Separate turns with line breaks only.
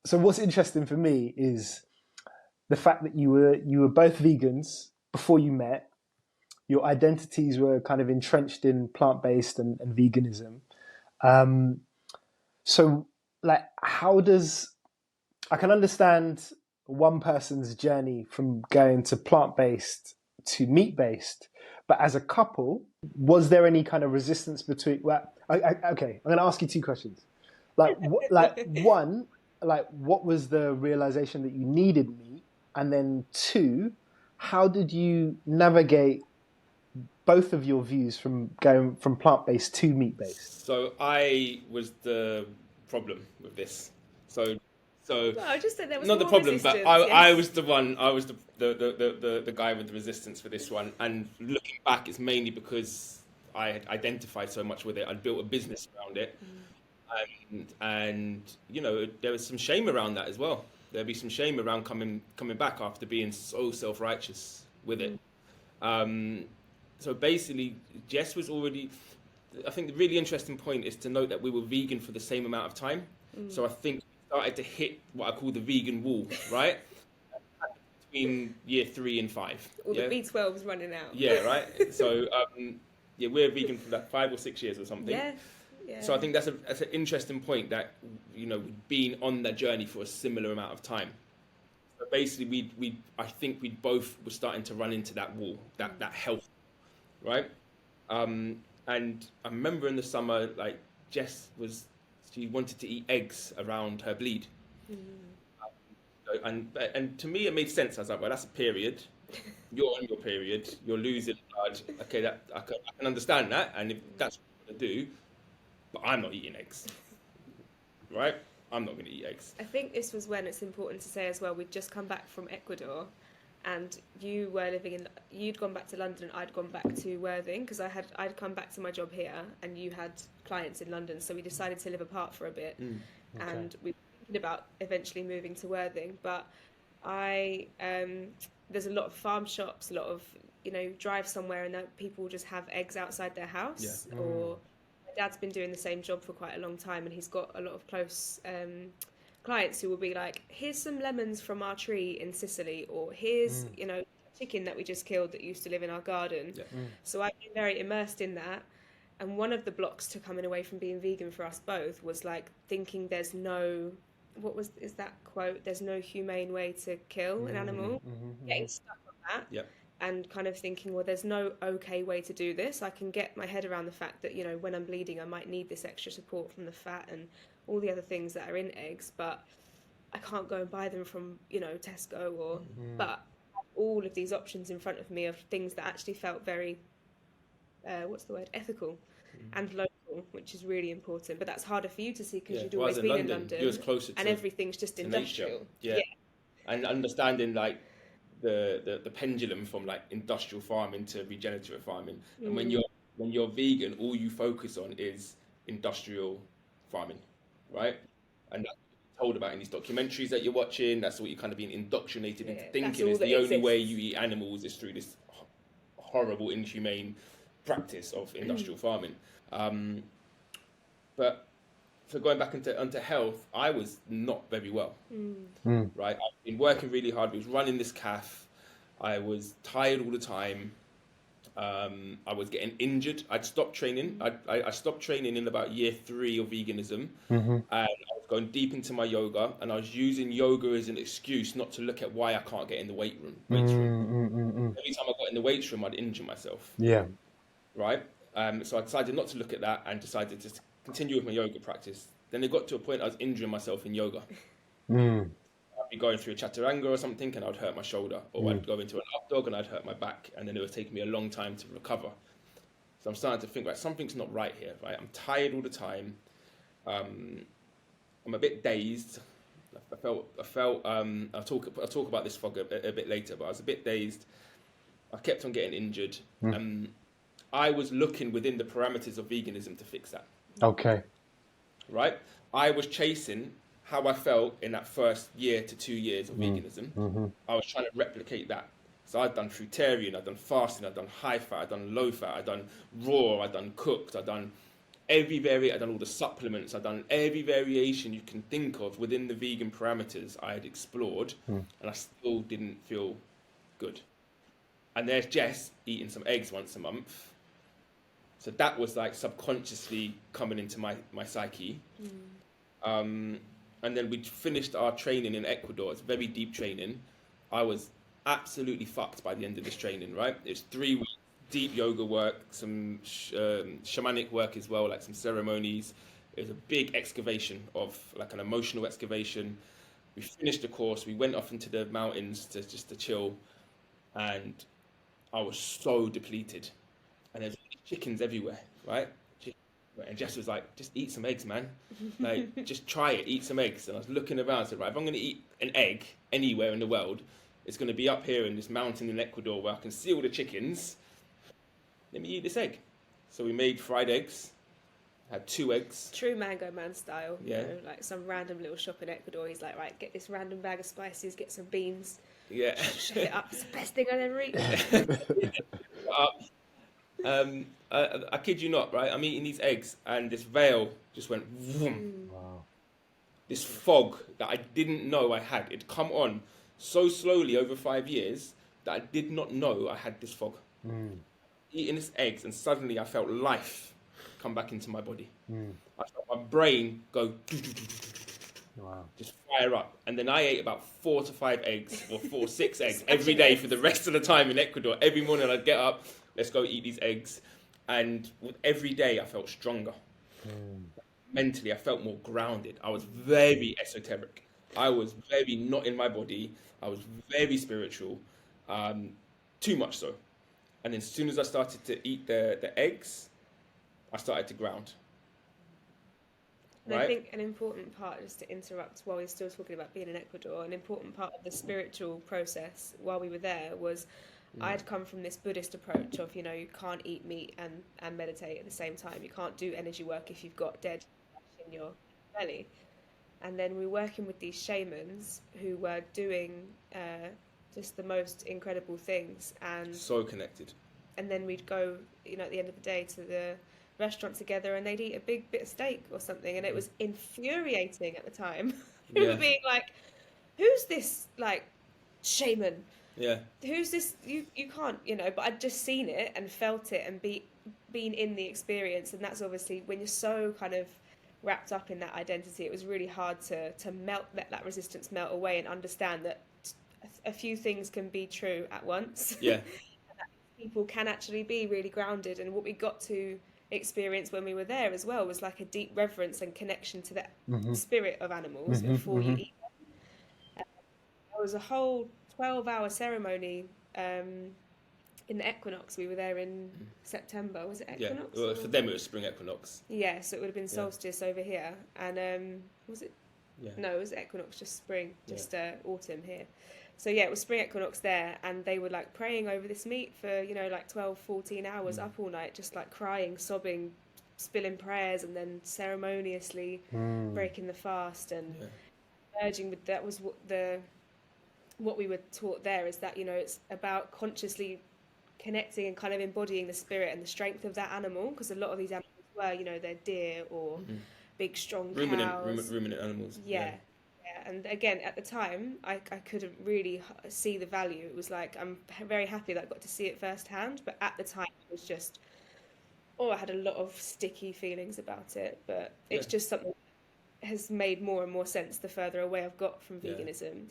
So what's interesting for me is the fact that you were both vegans before you met. Your identities were kind of entrenched in plant-based and veganism. So, like, how does I can understand one person's journey from going to plant-based to meat-based, but as a couple, was there any kind of resistance between? Well, okay, I'm going to ask you two questions. One, what was the realization that you needed meat, and then two, how did you navigate both of your views from going from plant-based to meat-based?
So I was the problem with this. So
Well, I just think there was
not the
more
problem, but
resistance,
I
yes.
was the one. I was the guy with the resistance for this one. And looking back, it's mainly because I had identified so much with it. I'd built a business around it, and you know there was some shame around that as well. There'd be some shame around coming back after being so self-righteous with it. So basically, Jess was already. I think the really interesting point is to note that we were vegan for the same amount of time. So I think we started to hit what I call the vegan wall, right? Between year 3 and 5.
All the B12's running out.
Yeah, right. So yeah, we're vegan for like 5 or 6 years or something.
Yeah. Yeah.
So I think that's an interesting point that we've been on that journey for a similar amount of time. So basically, I think we both were starting to run into that wall, that health, right? And I remember in the summer, like Jess she wanted to eat eggs around her bleed. And to me, it made sense. I was like, well, that's a period. You're on your period. You're losing blood. Okay, I can understand that. And if that's what I'm going to do, but I'm not eating eggs, right? I'm not going to eat eggs.
I think this was when it's important to say as well, we'd just come back from Ecuador and you were you'd gone back to London, I'd gone back to Worthing because I'd come back to my job here and you had clients in London. So we decided to live apart for a bit and we were thinking about eventually moving to Worthing. But there's a lot of farm shops, a lot of, drive somewhere and people just have eggs outside their house or my dad's been doing the same job for quite a long time and he's got a lot of close clients who will be like, here's some lemons from our tree in Sicily, or here's chicken that we just killed that used to live in our garden. So I've been very immersed in that, and one of the blocks to coming away from being vegan for us both was like thinking there's no quote, there's no humane way to kill an animal, getting stuck on that. And kind of thinking, well, there's no okay way to do this. I can get my head around the fact that, when I'm bleeding, I might need this extra support from the fat and all the other things that are in eggs, but I can't go and buy them from, Tesco or, but all of these options in front of me of things that actually felt very, ethical and local, which is really important. But that's harder for you to see because you'd always been in London.
You was closer
and everything's just industrial.
Yeah. And understanding like the pendulum from like industrial farming to regenerative farming. And when you're vegan, all you focus on is industrial farming, right? And that's what you're told about in these documentaries that you're watching. That's what you're kind of being indoctrinated into thinking is the only way you eat animals is through this horrible, inhumane practice of industrial farming. But so going back onto health, I was not very well, right? I've been working really hard. I was running this calf. I was tired all the time. I was getting injured. I'd stopped training. I stopped training in about year 3 of veganism. And I was going deep into my yoga, and I was using yoga as an excuse not to look at why I can't get in the weights room. Every time I got in the weights room, I'd injure myself.
Yeah.
Right? So I decided not to look at that and decided to continue with my yoga practice. Then it got to a point I was injuring myself in yoga. I'd be going through a chaturanga or something and I'd hurt my shoulder, or I'd go into an up dog and I'd hurt my back, and then it was taking me a long time to recover. So I'm starting to think, right, something's not right here, right? I'm tired all the time. I'm a bit dazed. I felt. I'll talk about this fog a bit later, but I was a bit dazed. I kept on getting injured. I was looking within the parameters of veganism to fix that.
Okay.
Right? I was chasing how I felt in that first year to 2 years of veganism. I was trying to replicate that. So I'd done fruitarian, I'd done fasting, I'd done high fat, I'd done low fat, I'd done raw, I'd done cooked, I'd done I've done all the supplements, I've done every variation you can think of within the vegan parameters I had explored, and I still didn't feel good. And there's Jess eating some eggs once a month. So that was like subconsciously coming into my psyche. And then we finished our training in Ecuador. It's very deep training. I was absolutely fucked by the end of this training, right? It's 3 weeks, deep yoga work, some shamanic work as well, like some ceremonies. It was a big excavation of like an emotional excavation. We finished the course. We went off into the mountains to chill. And I was so depleted. And there's chickens everywhere, right? And Jess was like, just eat some eggs, man. Like, just try it, eat some eggs. And I was looking around and said, right, if I'm going to eat an egg anywhere in the world, it's going to be up here in this mountain in Ecuador where I can see all the chickens. Let me eat this egg. So we made fried eggs, had 2 eggs.
True MangoMan style.
Yeah.
You know, like some random little shop in Ecuador. He's like, right, get this random bag of spices, get some beans.
Yeah.
Shut it up. It's the best thing I've ever eaten.
I kid you not, right? I'm eating these eggs and this veil just went vroom.
Wow.
This fog that I didn't know I had. It'd come on so slowly over 5 years that I did not know I had this fog. Eating these eggs and suddenly I felt life come back into my body. I felt my brain go
Wow.
just fire up. And then I ate about 4 to 5 eggs or 6 eggs every day for the rest of the time in Ecuador. Every morning I'd get up, let's go eat these eggs. And with every day I felt stronger. Mentally, I felt more grounded. I was very esoteric. I was very not in my body. I was very spiritual, too much so. And then as soon as I started to eat the eggs, I started to ground.
And I think an important part, just to interrupt while we're still talking about being in Ecuador, an important part of the spiritual process while we were there was I'd come from this Buddhist approach of, you know, you can't eat meat and meditate at the same time. You can't do energy work if you've got dead in your belly. And then we were working with these shamans who were doing just the most incredible things. And
so connected.
And then we'd go, you know, at the end of the day to the restaurant together and they'd eat a big bit of steak or something. And it was infuriating at the time. We were being like, who's this, like, shaman?
Yeah.
Who's this? You can't, you know, but I'd just seen it and felt it and been in the experience. And that's obviously when you're so kind of wrapped up in that identity, it was really hard to let that resistance melt away and understand that a few things can be true at once.
Yeah.
And that people can actually be really grounded. And what we got to experience when we were there as well was like a deep reverence and connection to the spirit of animals before you eat them. There was a whole 12-hour ceremony in the equinox. We were there in September. Was it equinox?
Yeah, well, for them it was spring equinox.
Yeah, so it would have been solstice over here. And was it?
Yeah.
No, it was equinox, just spring, just autumn here. So yeah, it was spring equinox there, and they were like praying over this meat for, you know, like 12, 14 hours up all night, just like crying, sobbing, spilling prayers, and then ceremoniously breaking the fast and merging with that was what we were taught there, is that, you know, it's about consciously connecting and kind of embodying the spirit and the strength of that animal, because a lot of these animals were, you know, they're deer or big strong cows.
Ruminant animals.
Yeah. And again, at the time, I couldn't really see the value. It was like, I'm very happy that I got to see it firsthand, but at the time it was just, I had a lot of sticky feelings about it, but it's just something that has made more and more sense the further away I've got from veganism.